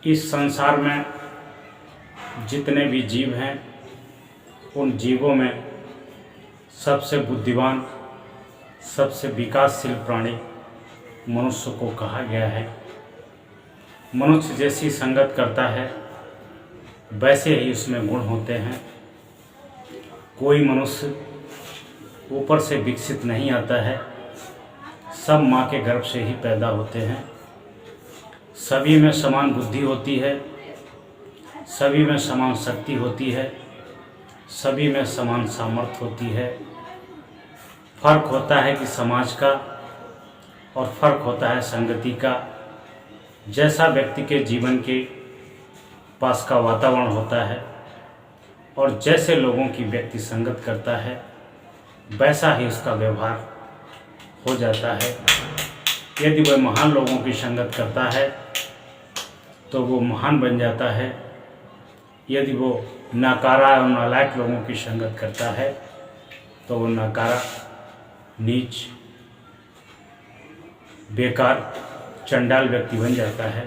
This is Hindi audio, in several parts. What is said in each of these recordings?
इस संसार में जितने भी जीव हैं उन जीवों में सबसे बुद्धिमान, सबसे विकासशील प्राणी मनुष्य को कहा गया है। मनुष्य जैसी संगत करता है वैसे ही उसमें गुण होते हैं। कोई मनुष्य ऊपर से विकसित नहीं आता है, सब माँ के गर्भ से ही पैदा होते हैं। सभी में समान बुद्धि होती है, सभी में समान शक्ति होती है, सभी में समान सामर्थ्य होती है। फर्क होता है कि समाज का, और फर्क होता है संगति का। जैसा व्यक्ति के जीवन के पास का वातावरण होता है और जैसे लोगों की व्यक्ति संगत करता है वैसा ही उसका व्यवहार हो जाता है। यदि वह महान लोगों की संगत करता है तो वो महान बन जाता है। यदि वो नाकारा और नालायक लोगों की संगत करता है तो वो नाकारा, नीच, बेकार, चंडाल व्यक्ति बन जाता है।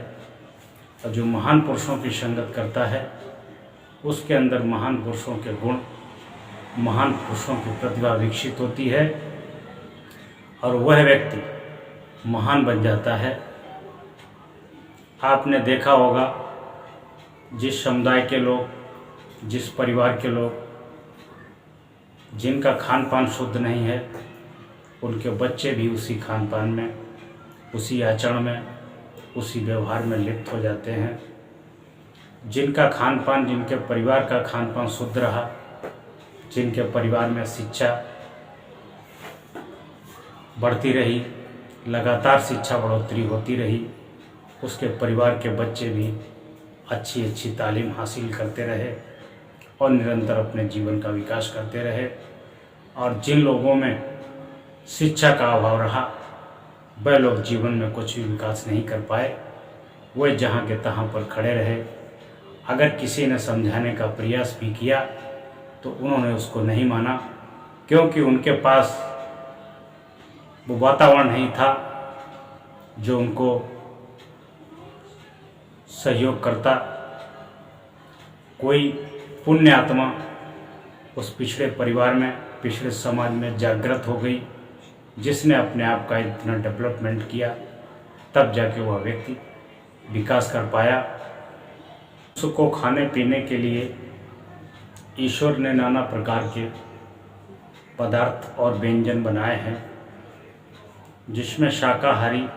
और जो महान पुरुषों की संगत करता है उसके अंदर महान पुरुषों के गुण, महान पुरुषों की प्रतिभा विकसित होती है और वह व्यक्ति महान बन जाता है। आपने देखा होगा जिस समुदाय के लोग, जिस परिवार के लोग जिनका खान पान शुद्ध नहीं है उनके बच्चे भी उसी खान पान में, उसी आचरण में, उसी व्यवहार में लिप्त हो जाते हैं। जिनका खान पान, जिनके परिवार का खान पान शुद्ध रहा, जिनके परिवार में शिक्षा बढ़ती रही, लगातार शिक्षा बढ़ोतरी होती रही, उसके परिवार के बच्चे भी अच्छी अच्छी तालीम हासिल करते रहे और निरंतर अपने जीवन का विकास करते रहे। और जिन लोगों में शिक्षा का अभाव रहा वह लोग जीवन में कुछ भी विकास नहीं कर पाए, वह जहाँ के तहाँ पर खड़े रहे। अगर किसी ने समझाने का प्रयास भी किया तो उन्होंने उसको नहीं माना, क्योंकि उनके पास वो वातावरण नहीं था जो उनको सहयोग करता। कोई पुण्य आत्मा उस पिछड़े परिवार में, पिछड़े समाज में जागृत हो गई, जिसने अपने आप का इतना डेवलपमेंट किया, तब जाके वह व्यक्ति विकास कर पाया। उसको खाने पीने के लिए ईश्वर ने नाना प्रकार के पदार्थ और व्यंजन बनाए हैं, जिसमें शाकाहारी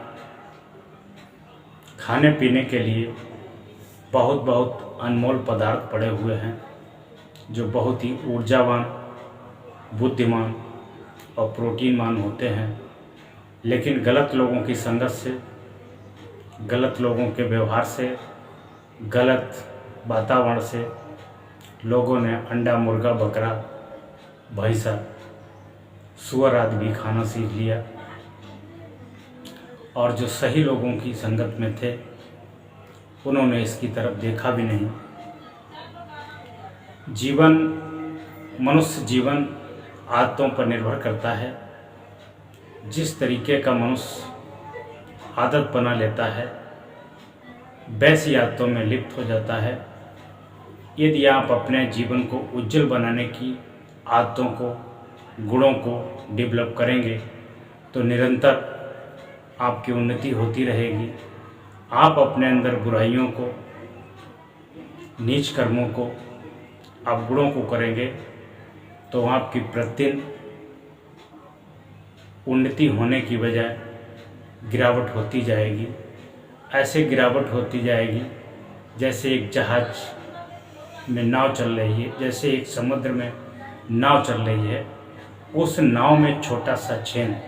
खाने पीने के लिए बहुत बहुत अनमोल पदार्थ पड़े हुए हैं, जो बहुत ही ऊर्जावान, बुद्धिमान और प्रोटीनवान होते हैं। लेकिन गलत लोगों की संगत से, गलत लोगों के व्यवहार से, गलत वातावरण से लोगों ने अंडा, मुर्गा, बकरा, भैंसा, सुअर आदि भी खाना सीख लिया। और जो सही लोगों की संगत में थे उन्होंने इसकी तरफ देखा भी नहीं। जीवन, मनुष्य जीवन आदतों पर निर्भर करता है। जिस तरीके का मनुष्य आदत बना लेता है वैसी आदतों में लिप्त हो जाता है। यदि आप अपने जीवन को उज्जवल बनाने की आदतों को, गुणों को डेवलप करेंगे तो निरंतर आपकी उन्नति होती रहेगी। आप अपने अंदर बुराइयों को, नीच कर्मों को, अवगुणों को करेंगे तो आपकी प्रतिदिन उन्नति होने की बजाय गिरावट होती जाएगी। ऐसे गिरावट होती जाएगी जैसे एक जहाज में नाव चल रही है, जैसे एक समुद्र में नाव चल रही है, उस नाव में छोटा सा छेद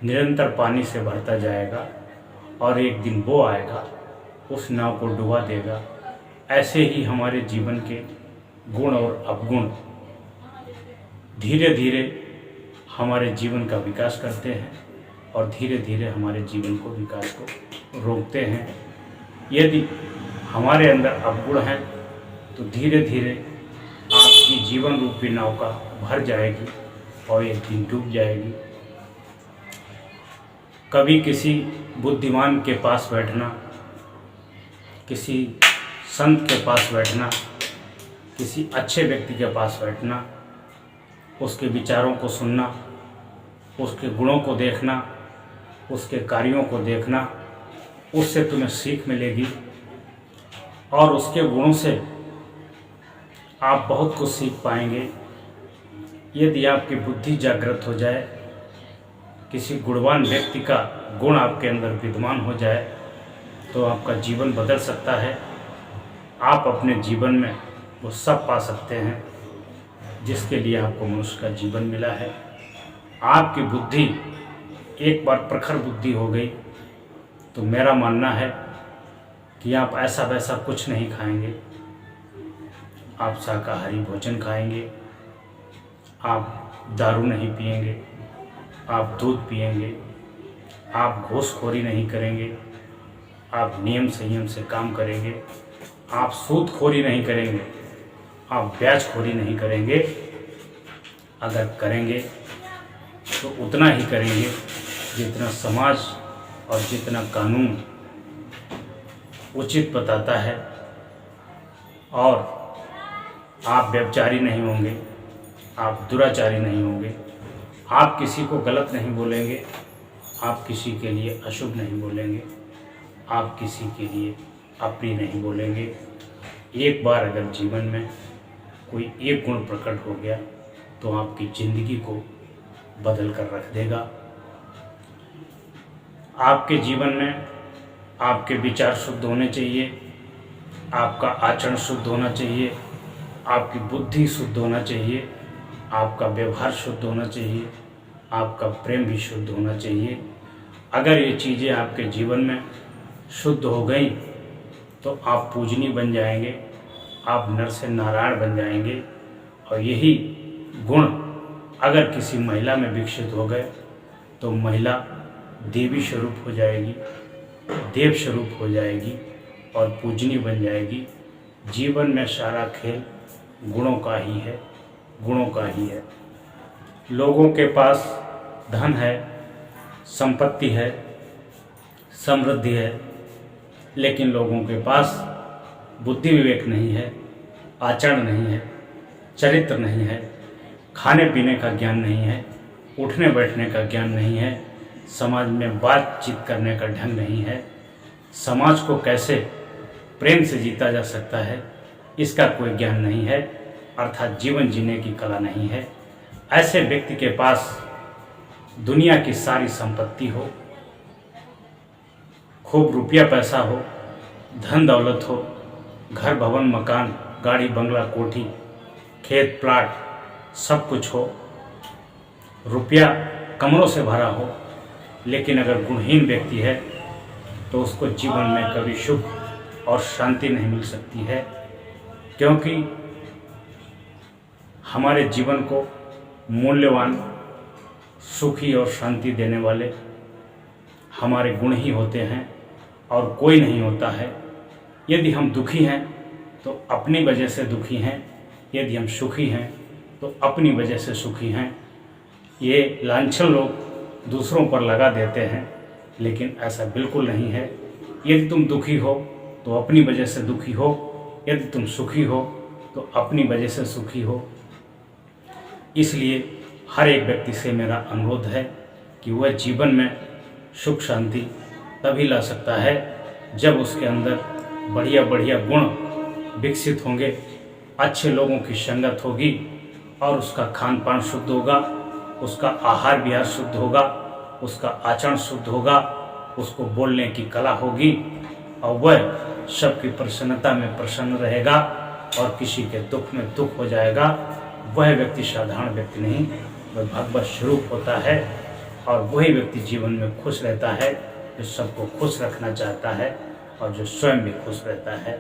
निरंतर पानी से भरता जाएगा और एक दिन वो आएगा, उस नाव को डुबा देगा। ऐसे ही हमारे जीवन के गुण और अवगुण धीरे धीरे हमारे जीवन का विकास करते हैं और धीरे धीरे हमारे जीवन को, विकास को रोकते हैं। यदि हमारे अंदर अवगुण है तो धीरे धीरे आपकी जीवन रूपी नौका भर जाएगी और एक दिन डूब जाएगी। कभी किसी बुद्धिमान के पास बैठना किसी संत के पास बैठना, किसी अच्छे व्यक्ति के पास बैठना, उसके विचारों को सुनना, उसके गुणों को देखना, उसके कार्यों को देखना, उससे तुम्हें सीख मिलेगी और उसके गुणों से आप बहुत कुछ सीख पाएंगे। यदि आपकी बुद्धि जागृत हो जाए, किसी गुणवान व्यक्ति का गुण आपके अंदर विद्यमान हो जाए, तो आपका जीवन बदल सकता है। आप अपने जीवन में वो सब पा सकते हैं जिसके लिए आपको मनुष्य का जीवन मिला है। आपकी बुद्धि एक बार प्रखर बुद्धि हो गई तो मेरा मानना है कि आप ऐसा वैसा कुछ नहीं खाएंगे। आप शाकाहारी भोजन खाएंगे, आप दारू नहीं पिएंगे, आप दूध पिएंगे, आप घूसखोरी नहीं करेंगे, आप नियम संयम से काम करेंगे, आप सूदखोरी नहीं करेंगे, आप ब्याजखोरी नहीं करेंगे। अगर करेंगे तो उतना ही करेंगे जितना समाज और जितना कानून उचित बताता है। और आप व्यभिचारी नहीं होंगे, आप दुराचारी नहीं होंगे, आप किसी को गलत नहीं बोलेंगे, आप किसी के लिए अशुभ नहीं बोलेंगे, आप किसी के लिए अप्रिय नहीं बोलेंगे। एक बार अगर जीवन में कोई एक गुण प्रकट हो गया तो आपकी ज़िंदगी को बदल कर रख देगा। आपके जीवन में आपके विचार शुद्ध होने चाहिए, आपका आचरण शुद्ध होना चाहिए, आपकी बुद्धि शुद्ध होना चाहिए, आपका व्यवहार शुद्ध होना चाहिए, आपका प्रेम भी शुद्ध होना चाहिए। अगर ये चीज़ें आपके जीवन में शुद्ध हो गई तो आप पूजनीय बन जाएंगे, आप नर से नारायण बन जाएंगे। और यही गुण अगर किसी महिला में विकसित हो गए तो महिला देवी स्वरूप हो जाएगी, देव स्वरूप हो जाएगी और पूजनीय बन जाएगी। जीवन में सारा खेल गुणों का ही है, गुणों का ही है। लोगों के पास धन है, संपत्ति है, समृद्धि है, लेकिन लोगों के पास बुद्धि विवेक नहीं है, आचरण नहीं है, चरित्र नहीं है, खाने पीने का ज्ञान नहीं है, उठने बैठने का ज्ञान नहीं है, समाज में बातचीत करने का ढंग नहीं है, समाज को कैसे प्रेम से जीता जा सकता है इसका कोई ज्ञान नहीं है, अर्थात जीवन जीने की कला नहीं है। ऐसे व्यक्ति के पास दुनिया की सारी संपत्ति हो, खूब रुपया पैसा हो, धन दौलत हो, घर भवन मकान गाड़ी बंगला कोठी खेत प्लाट सब कुछ हो, रुपया कमरों से भरा हो, लेकिन अगर गुणहीन व्यक्ति है तो उसको जीवन में कभी सुख और शांति नहीं मिल सकती है। क्योंकि हमारे जीवन को मूल्यवान, सुखी और शांति देने वाले हमारे गुण ही होते हैं और कोई नहीं होता है। यदि हम दुखी हैं तो अपनी वजह से दुखी हैं, यदि हम सुखी हैं तो अपनी वजह से सुखी हैं। ये लांछन लोग दूसरों पर लगा देते हैं, लेकिन ऐसा बिल्कुल नहीं है। यदि तुम दुखी हो तो अपनी वजह से दुखी हो, यदि तुम सुखी हो तो अपनी वजह से सुखी हो। इसलिए हर एक व्यक्ति से मेरा अनुरोध है कि वह जीवन में सुख शांति तभी ला सकता है जब उसके अंदर बढ़िया बढ़िया गुण विकसित होंगे, अच्छे लोगों की संगत होगी और उसका खान पान शुद्ध होगा, उसका आहार विहार शुद्ध होगा, उसका आचरण शुद्ध होगा, उसको बोलने की कला होगी और वह सबकी प्रसन्नता में प्रसन्न रहेगा और किसी के दुख में दुख हो जाएगा। वह व्यक्ति साधारण व्यक्ति नहीं, वह भगवत स्वरूप होता है और वही व्यक्ति जीवन में खुश रहता है जो सबको खुश रखना चाहता है और जो स्वयं भी खुश रहता है।